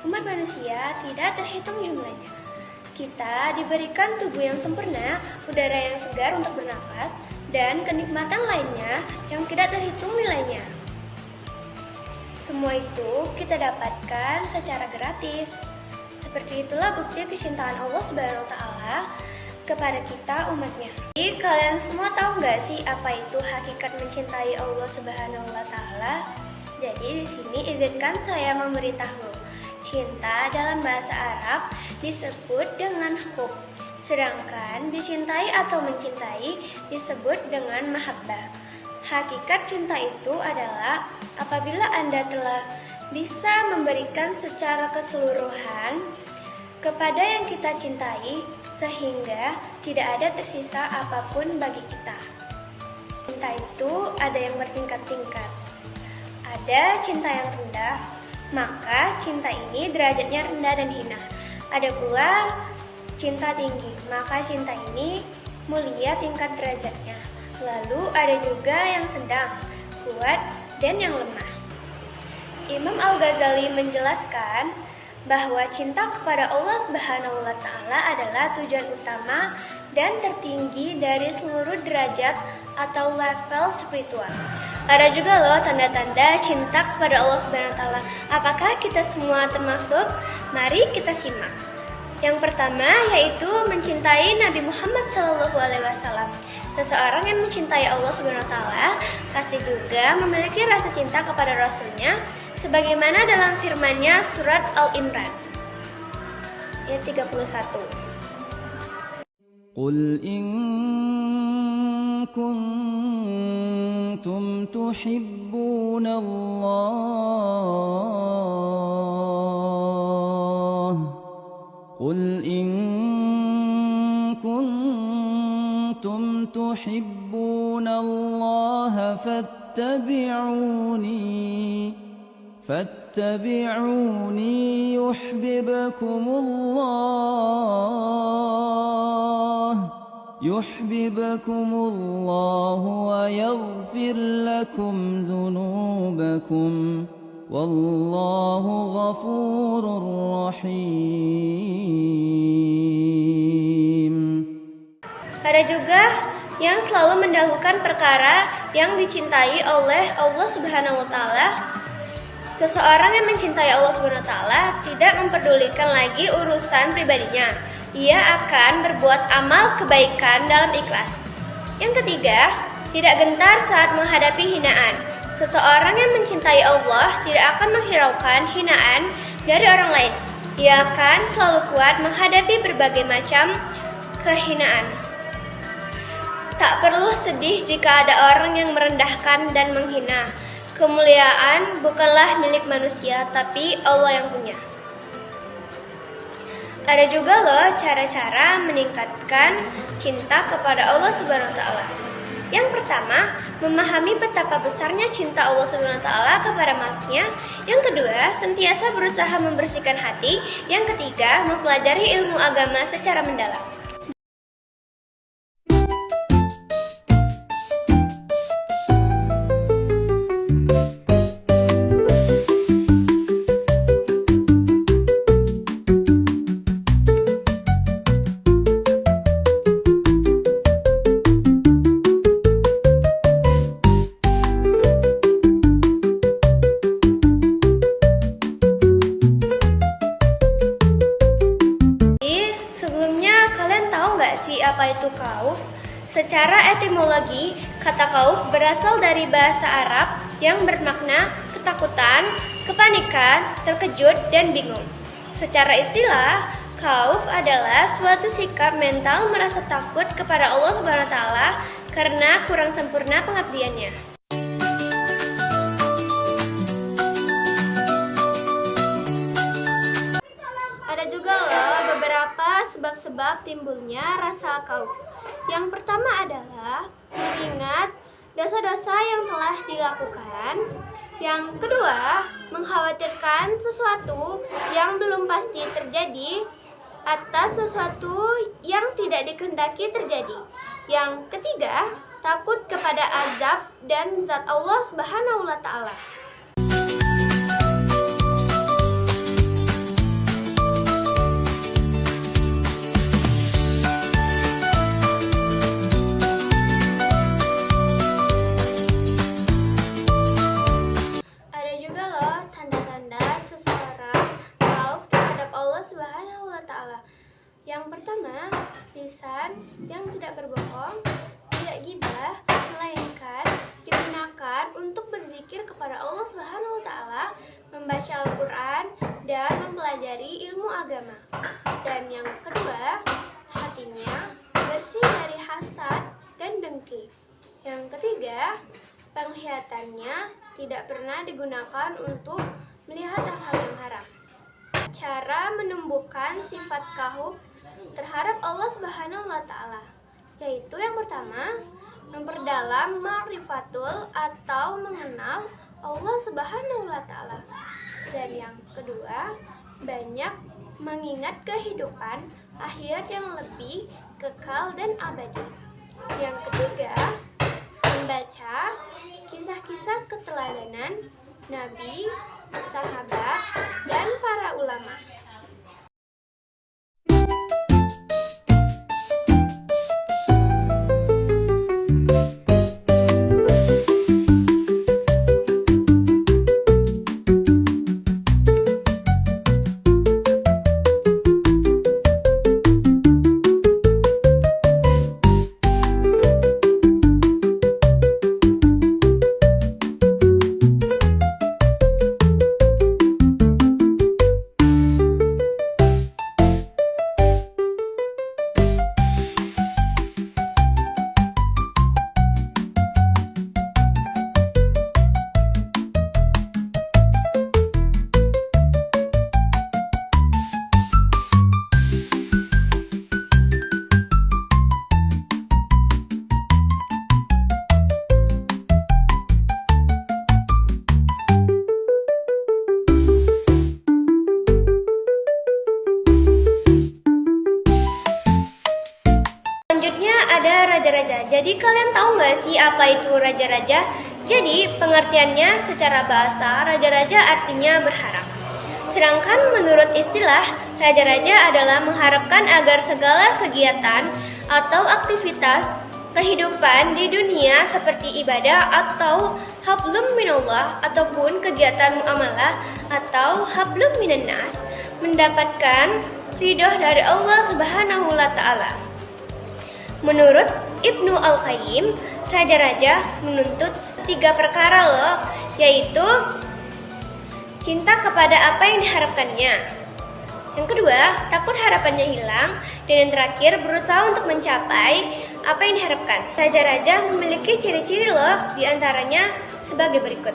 umat manusia tidak terhitung jumlahnya. Kita diberikan tubuh yang sempurna, udara yang segar untuk bernafas, dan kenikmatan lainnya yang tidak terhitung nilainya. Semua itu kita dapatkan secara gratis. Seperti itulah bukti kecintaan Allah Subhanahu wa Ta'ala kepada kita umatnya. Jadi kalian semua tahu nggak sih apa itu hakikat mencintai Allah Subhanahu wa Ta'ala? Jadi di sini izinkan saya memberitahu. Cinta dalam bahasa Arab disebut dengan hub, sedangkan dicintai atau mencintai disebut dengan mahabbah. Hakikat cinta itu adalah apabila Anda telah bisa memberikan secara keseluruhan kepada yang kita cintai sehingga tidak ada tersisa apapun bagi kita. Cinta itu ada yang bertingkat-tingkat. Ada cinta yang rendah, maka cinta ini derajatnya rendah dan hina. Ada pula cinta tinggi, maka cinta ini mulia tingkat derajatnya. Lalu ada juga yang sedang, kuat, dan yang lemah. Imam Al-Ghazali menjelaskan bahwa cinta kepada Allah Subhanahu wa Ta'ala adalah tujuan utama dan tertinggi dari seluruh derajat atau level spiritual. Ada juga loh tanda-tanda cinta kepada Allah Subhanahu wa Ta'ala. Apakah kita semua termasuk? Mari kita simak. Yang pertama yaitu mencintai Nabi Muhammad SAW. Seseorang yang mencintai Allah Subhanahu wa Ta'ala pasti juga memiliki rasa cinta kepada Rasulnya, sebagaimana dalam firman-Nya surat Al-Imran ayat 31. Qul in kuntum tuhibbuna Allah Qul in kuntum tuhibbuna Allah فاتبعوني يحببكم الله ويغفر لكم ذنوبكم والله غفور رحيم. Ada juga yang selalu mendahulukan perkara yang dicintai oleh Allah Subhanahu wa Ta'ala. Seseorang yang mencintai Allah Subhanahu wa Ta'ala tidak memperdulikan lagi urusan pribadinya. Ia akan berbuat amal kebaikan dalam ikhlas. Yang ketiga, tidak gentar saat menghadapi hinaan. Seseorang yang mencintai Allah tidak akan menghiraukan hinaan dari orang lain. Ia akan selalu kuat menghadapi berbagai macam kehinaan. Tak perlu sedih jika ada orang yang merendahkan dan menghina. Kemuliaan bukanlah milik manusia, tapi Allah yang punya. Ada juga loh cara-cara meningkatkan cinta kepada Allah Subhanahu wa Ta'ala. Yang pertama, memahami betapa besarnya cinta Allah Subhanahu wa Ta'ala kepada makhluknya. Yang kedua, sentiasa berusaha membersihkan hati. Yang ketiga, mempelajari ilmu agama secara mendalam. Apa itu kauf? Secara etimologi, kata kauf berasal dari bahasa Arab yang bermakna ketakutan, kepanikan, terkejut, dan bingung. Secara istilah, kauf adalah suatu sikap mental merasa takut kepada Allah Subhanahu wa Ta'ala karena kurang sempurna pengabdiannya. Ada juga loh beberapa sebab-sebab timbulnya rasa kauf. Yang pertama adalah mengingat dosa-dosa yang telah dilakukan. Yang kedua, mengkhawatirkan sesuatu yang belum pasti terjadi atas sesuatu yang tidak dikehendaki terjadi. Yang ketiga, takut kepada azab dan zat Allah Subhanahu wa Ta'ala. Ta'ala. Yang pertama, lisan yang tidak berbohong, tidak gibah, melainkan digunakan untuk berzikir kepada Allah Subhanahu wa Ta'ala, membaca Al-Quran, dan mempelajari ilmu agama. Dan yang kedua, hatinya bersih dari hasad dan dengki. Yang ketiga, penglihatannya tidak pernah digunakan untuk melihat hal-hal yang haram. Cara menumbuhkan sifat kahuf terhadap Allah Subhanahu wa Ta'ala, yaitu yang pertama, memperdalam ma'rifatul atau mengenal Allah Subhanahu wa Ta'ala. Dan yang kedua, banyak mengingat kehidupan akhirat yang lebih kekal dan abadi. Yang ketiga, membaca kisah-kisah keteladanan Nabi, sahabat, dan para ulama. Selanjutnya ada raja-raja. Jadi kalian tahu nggak sih apa itu raja-raja? Jadi pengertiannya secara bahasa, raja-raja artinya berharap. Sedangkan menurut istilah, raja-raja adalah mengharapkan agar segala kegiatan atau aktivitas kehidupan di dunia seperti ibadah atau hablum minallah ataupun kegiatan muamalah atau hablum minannas mendapatkan ridho dari Allah Subhanahu wa Ta'ala. Menurut Ibnu Al-Qayyim, raja-raja menuntut 3 perkara loh, yaitu cinta kepada apa yang diharapkannya. Yang kedua, takut harapannya hilang. Dan yang terakhir, berusaha untuk mencapai apa yang diharapkan. Raja-raja memiliki ciri-ciri loh, diantaranya sebagai berikut.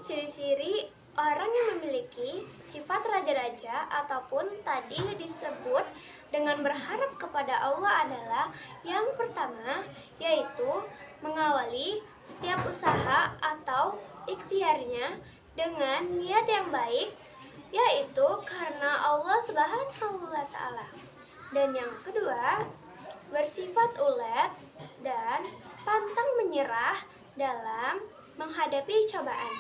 Ciri-ciri orang yang memiliki sifat raja-raja ataupun tadi disebut dengan berharap kepada Allah adalah yang pertama, yaitu mengawali setiap usaha atau ikhtiarnya dengan niat yang baik, yaitu karena Allah Subhanahu wa Ta'ala. Dan yang kedua, bersifat ulet dan pantang menyerah dalam menghadapi cobaan,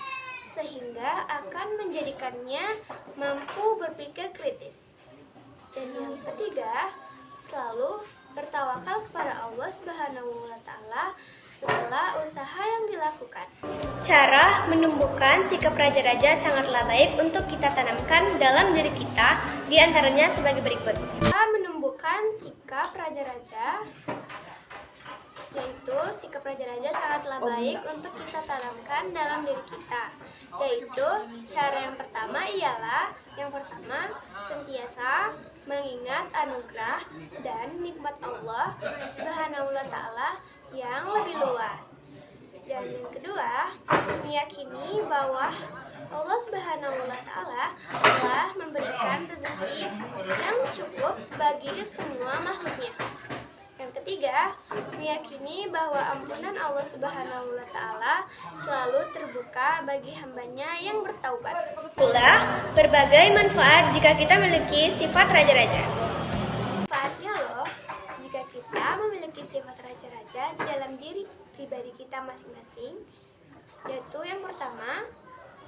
sehingga akan menjadikannya mampu berpikir kritis. Dan yang ketiga, selalu bertawakal kepada Allah Subhanahu wa Ta'ala setelah usaha yang dilakukan. Cara menumbuhkan sikap raja-raja sangatlah baik untuk kita tanamkan dalam diri kita, diantaranya sebagai berikut. Cara menumbuhkan sikap raja-raja, yaitu sikap raja-raja sangatlah baik untuk kita tanamkan dalam diri kita. Yaitu cara yang pertama ialah sentiasa mengingat anugerah dan nikmat Allah Subhanahu wa Ta'ala yang lebih luas. Dan yang kedua, meyakini bahwa Allah Subhanahu wa Ta'ala telah memberikan rezeki yang cukup bagi semua makhluknya. Yang ketiga, meyakini bahwa ampunan Allah Subhanahu wa Ta'ala selalu terbuka bagi hambanya yang bertaubat. Pula, berbagai manfaat jika kita memiliki sifat raja-raja. Manfaatnya loh, jika kita memiliki sifat raja-raja di dalam diri pribadi kita masing-masing, yaitu yang pertama,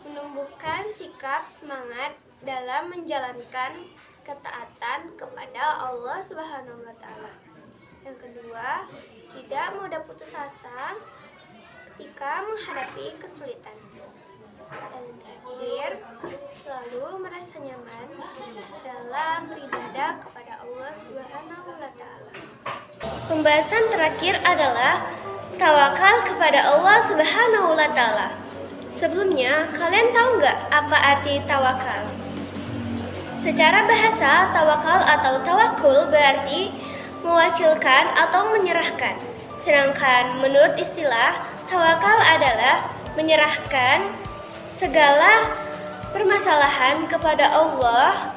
menumbuhkan sikap semangat dalam menjalankan ketaatan kepada Allah Subhanahu wa Ta'ala. Yang kedua, tidak mudah putus asa ketika menghadapi kesulitan. Dan terakhir, selalu merasa nyaman dalam beribadah Pembahasan terakhir adalah tawakal kepada Allah Subhanahu wa Ta'ala. Sebelumnya, kalian tahu nggak apa arti tawakal? Secara bahasa, tawakal atau tawakul berarti mewakilkan atau menyerahkan. Sedangkan menurut istilah, tawakal adalah menyerahkan segala permasalahan kepada Allah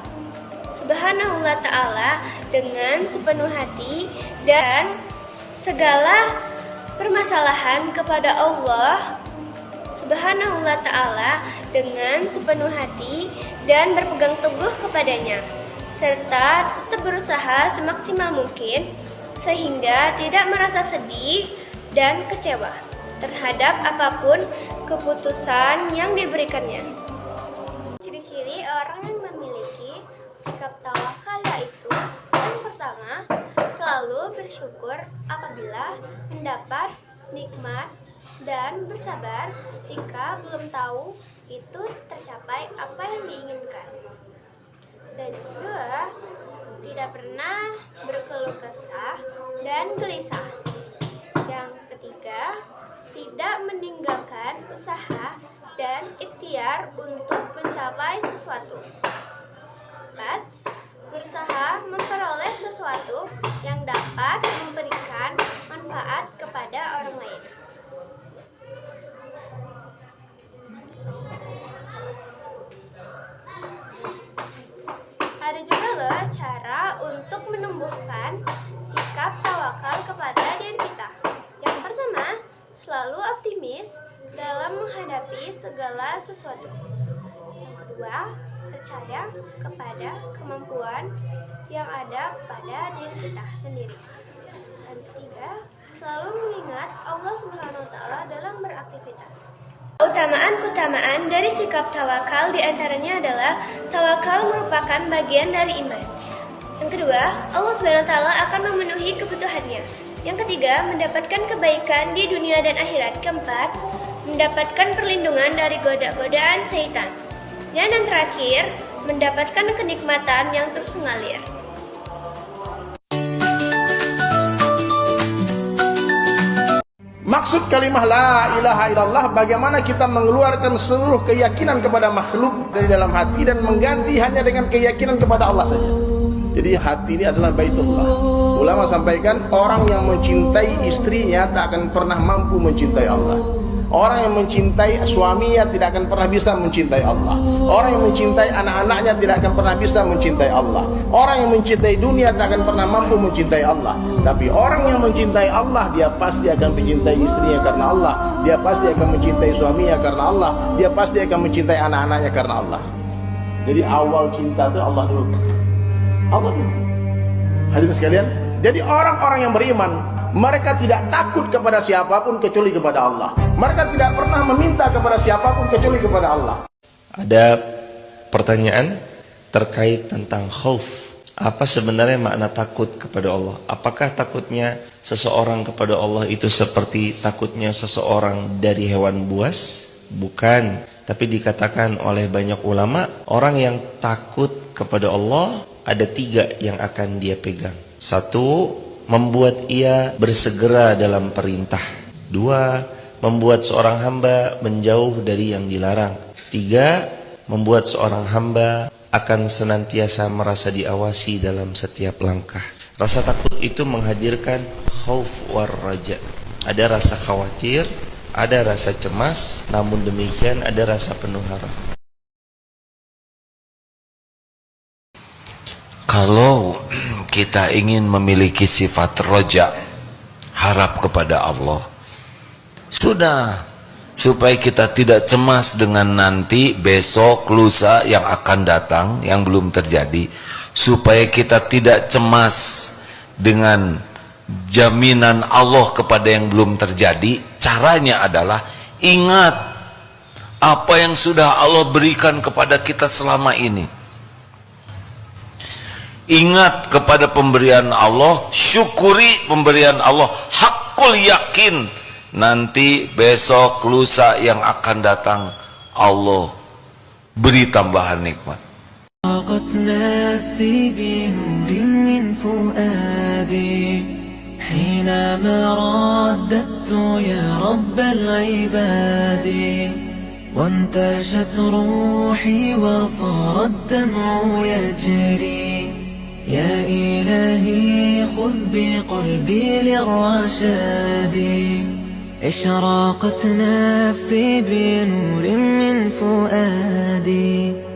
Subhanahu wa Ta'ala dengan sepenuh hati, dan segala permasalahan kepada Allah Subhanahu wa Ta'ala dengan sepenuh hati dan berpegang teguh kepadanya, serta tetap berusaha semaksimal mungkin sehingga tidak merasa sedih dan kecewa terhadap apapun keputusan yang diberikannya. Ciri-ciri orang yang memiliki sikap tawakal yaitu: yang pertama, selalu bersyukur apabila mendapat nikmat dan bersabar jika belum tahu itu tercapai apa yang diinginkan. Dan kedua, tidak pernah berkeluh kesah dan gelisah. Yang ketiga, tidak meninggalkan usaha dan ikhtiar untuk mencapai sesuatu. Keempat, berusaha memperoleh sesuatu yang dapat memberikan manfaat kepada orang lain. Ada juga loh cara untuk menumbuhkan sikap tawakal kepada diri kita. Yang pertama, selalu optimis dalam menghadapi segala sesuatu. Yang kedua, percaya kepada kemampuan yang ada pada diri kita sendiri. Dan ketiga, selalu mengingat Allah Subhanahu wa Ta'ala dalam beraktivitas. Keutamaan dari sikap tawakal diantaranya adalah tawakal merupakan bagian dari iman. Yang kedua, Allah Subhanahu wa Ta'ala akan memenuhi kebutuhannya. Yang ketiga, mendapatkan kebaikan di dunia dan akhirat. Keempat, mendapatkan perlindungan dari godaan syaitan. Dan yang terakhir, mendapatkan kenikmatan yang terus mengalir. Maksud kalimah la ilaha illallah, bagaimana kita mengeluarkan seluruh keyakinan kepada makhluk dari dalam hati dan mengganti hanya dengan keyakinan kepada Allah saja. Jadi hati ini adalah baitullah. Ulama sampaikan, orang yang mencintai istrinya tak akan pernah mampu mencintai Allah. Orang yang mencintai suaminya tidak akan pernah bisa mencintai Allah. Orang yang mencintai anak-anaknya tidak akan pernah bisa mencintai Allah. Orang yang mencintai dunia tak akan pernah mampu mencintai Allah. Tapi orang yang mencintai Allah, dia pasti akan mencintai istrinya karena Allah. Dia pasti akan mencintai suaminya karena Allah. Dia pasti akan mencintai anak-anaknya karena Allah. Jadi awal cinta itu Allah dulu. Allah dulu. Hadirin sekalian, jadi orang-orang yang beriman, mereka tidak takut kepada siapapun kecuali kepada Allah. Mereka tidak pernah meminta kepada siapapun kecuali kepada Allah. Ada pertanyaan terkait tentang khauf. Apa sebenarnya makna takut kepada Allah? Apakah takutnya seseorang kepada Allah itu seperti takutnya seseorang dari hewan buas? Bukan. Tapi dikatakan oleh banyak ulama, orang yang takut kepada Allah ada 3 yang akan dia pegang. 1, membuat ia bersegera dalam perintah. 2, membuat seorang hamba menjauh dari yang dilarang. 3, membuat seorang hamba akan senantiasa merasa diawasi dalam setiap langkah. Rasa takut itu menghadirkan khauf war raja. Ada rasa khawatir, ada rasa cemas, namun demikian ada rasa penuh harap. Kalau kita ingin memiliki sifat roja, harap kepada Allah, sudah, supaya kita tidak cemas dengan nanti, besok, lusa yang akan datang, yang belum terjadi, supaya kita tidak cemas dengan jaminan Allah kepada yang belum terjadi. Caranya adalah ingat apa yang sudah Allah berikan kepada kita selama ini. Ingat kepada pemberian Allah, syukuri pemberian Allah, hakul yakin nanti besok lusa yang akan datang Allah beri tambahan nikmat. نفسي بنور من فؤادي أنا ما رددت يا رب العباد وانتشت روحي وصار الدمع يجري يا إلهي خذ بقلبي للرشاد اشراقت نفسي بنور من فؤادي.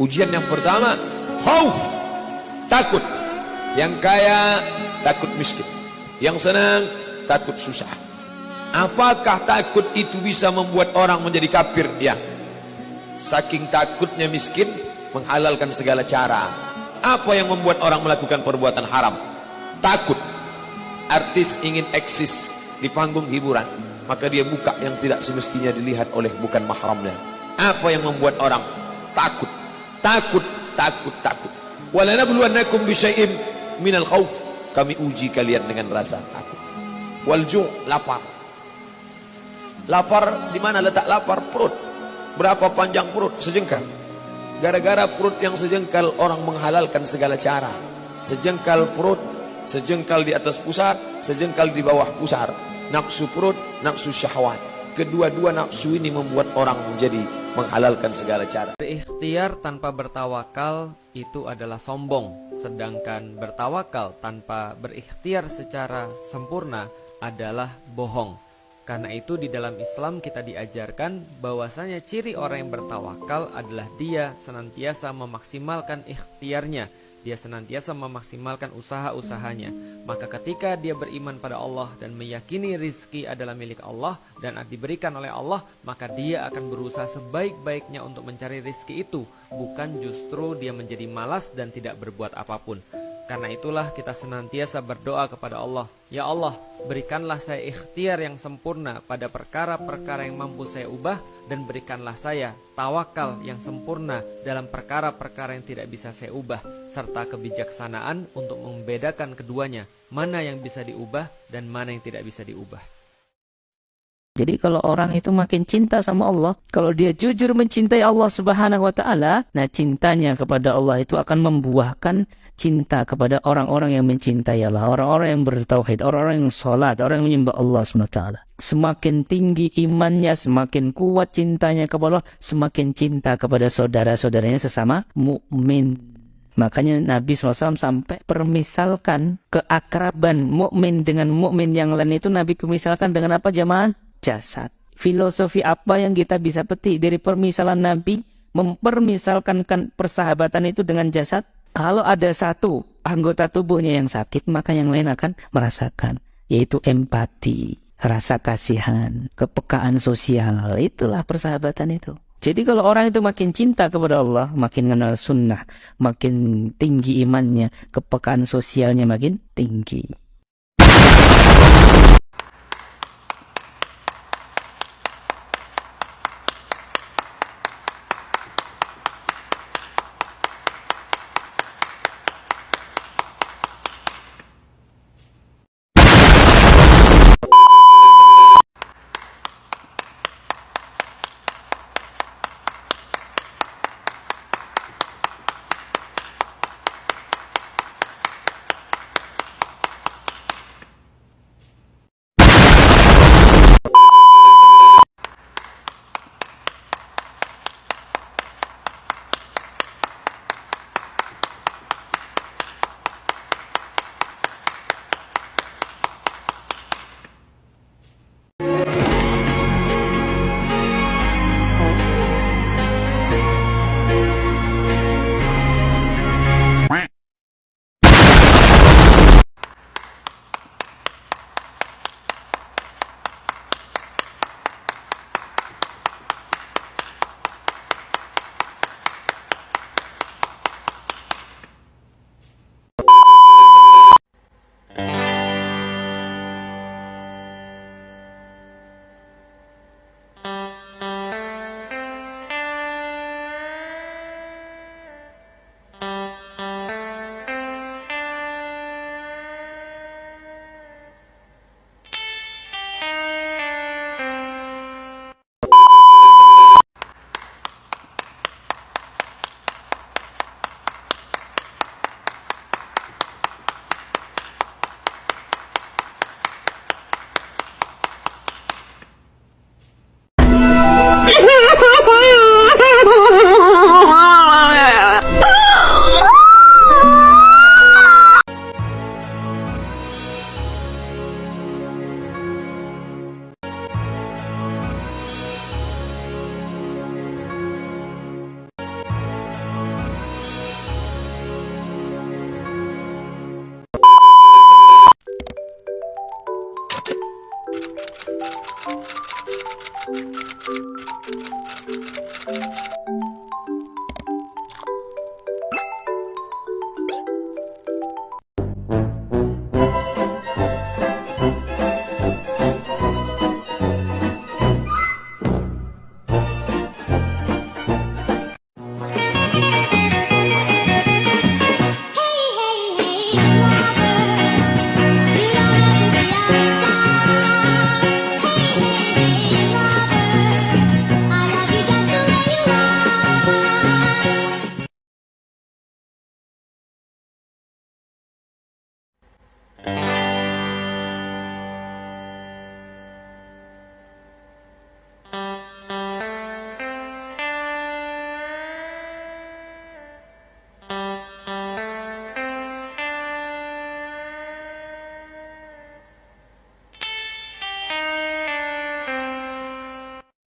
Ujian yang pertama, khauf, takut. Yang kaya takut miskin, yang senang takut susah. Apakah takut itu bisa membuat orang menjadi kafir? Ya. Saking takutnya miskin menghalalkan segala cara. Apa yang membuat orang melakukan perbuatan haram? Takut. Artis ingin eksis di panggung hiburan, maka dia buka yang tidak semestinya dilihat oleh bukan mahramnya. Apa yang membuat orang takut? Takut, takut, takut. Walanabluwannakum bisyai'in minal khauf. Kami uji kalian dengan rasa takut. Walju', lapar. Lapar, di mana letak lapar? Perut. Berapa panjang perut? Sejengkal. Gara-gara perut yang sejengkal, orang menghalalkan segala cara. Sejengkal perut, sejengkal di atas pusar, sejengkal di bawah pusar. Nafsu perut, nafsu syahwat. Kedua-dua nafsu ini membuat orang menjadi menghalalkan segala cara. Berikhtiar tanpa bertawakal itu adalah sombong, sedangkan bertawakal tanpa berikhtiar secara sempurna adalah bohong. Karena itu di dalam Islam kita diajarkan bahwasanya ciri orang yang bertawakal adalah dia senantiasa memaksimalkan ikhtiarnya, dia senantiasa memaksimalkan usaha-usahanya. Maka ketika dia beriman pada Allah dan meyakini rizki adalah milik Allah dan diberikan oleh Allah, maka dia akan berusaha sebaik-baiknya untuk mencari rizki itu, bukan justru dia menjadi malas dan tidak berbuat apapun. Karena itulah kita senantiasa berdoa kepada Allah, ya Allah, berikanlah saya ikhtiar yang sempurna pada perkara-perkara yang mampu saya ubah, dan berikanlah saya tawakal yang sempurna dalam perkara-perkara yang tidak bisa saya ubah, serta kebijaksanaan untuk membedakan keduanya, mana yang bisa diubah dan mana yang tidak bisa diubah. Jadi kalau orang itu makin cinta sama Allah, kalau dia jujur mencintai Allah Subhanahu wa taala, nah cintanya kepada Allah itu akan membuahkan cinta kepada orang-orang yang mencintai Allah, orang-orang yang bertauhid, orang-orang yang salat, orang yang menyembah Allah Subhanahu wa taala. Semakin tinggi imannya, semakin kuat cintanya kepada Allah, semakin cinta kepada saudara-saudaranya sesama mukmin. Makanya Nabi SAW sampai permisalkan keakraban mukmin dengan mukmin yang lain itu Nabi misalkan dengan apa jamaah? Jasad. Filosofi apa yang kita bisa petik dari permisalan Nabi mempermisalkan persahabatan itu dengan jasad? Kalau ada satu anggota tubuhnya yang sakit, maka yang lain akan merasakan, yaitu empati, rasa kasihan, kepekaan sosial. Itulah persahabatan itu. Jadi kalau orang itu makin cinta kepada Allah, makin kenal sunnah, makin tinggi imannya, kepekaan sosialnya makin tinggi.